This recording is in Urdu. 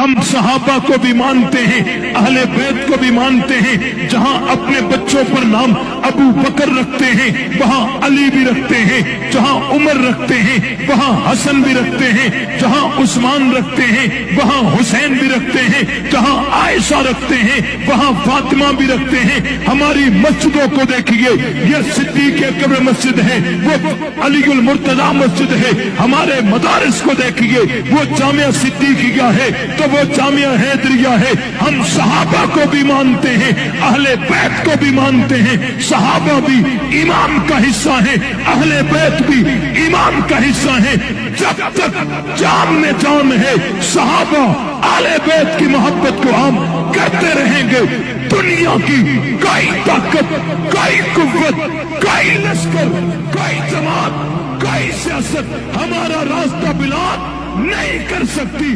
ہم صحابہ کو بھی مانتے ہیں، اہل بیت کو بھی مانتے ہیں۔ جہاں اپنے بچوں پر نام ابو بکر رکھتے ہیں وہاں علی بھی رکھتے ہیں، جہاں عمر رکھتے ہیں وہاں حسن بھی رکھتے ہیں، جہاں عثمان رکھتے ہیں وہاں حسین بھی رکھتے ہیں، جہاں عائشہ رکھتے ہیں وہاں فاطمہ بھی رکھتے ہیں۔ ہماری مسجدوں کو دیکھیے، یہ صدیق اکبر مسجد ہے، وہ علی المرتضی مسجد ہے۔ ہمارے مدارس کو دیکھیے، وہ جامعہ صدیقیہ ہے تو وہ جامعہ حیدریہ ہے۔ ہم صحابہ کو بھی مانتے ہیں، اہل بیت کو بھی مانتے ہیں۔ صحابہ بھی ایمان کا حصہ ہیں، اہل بیت بھی ایمان کا حصہ ہیں۔ جب تک جان میں جان ہے، صحابہ اہل بیت کی محبت کو ہم کرتے رہیں گے۔ دنیا کی کوئی طاقت، کوئی قوت، کوئی لشکر، کوئی جماعت، کوئی سیاست ہمارا راستہ بلاک نہیں کر سکتی۔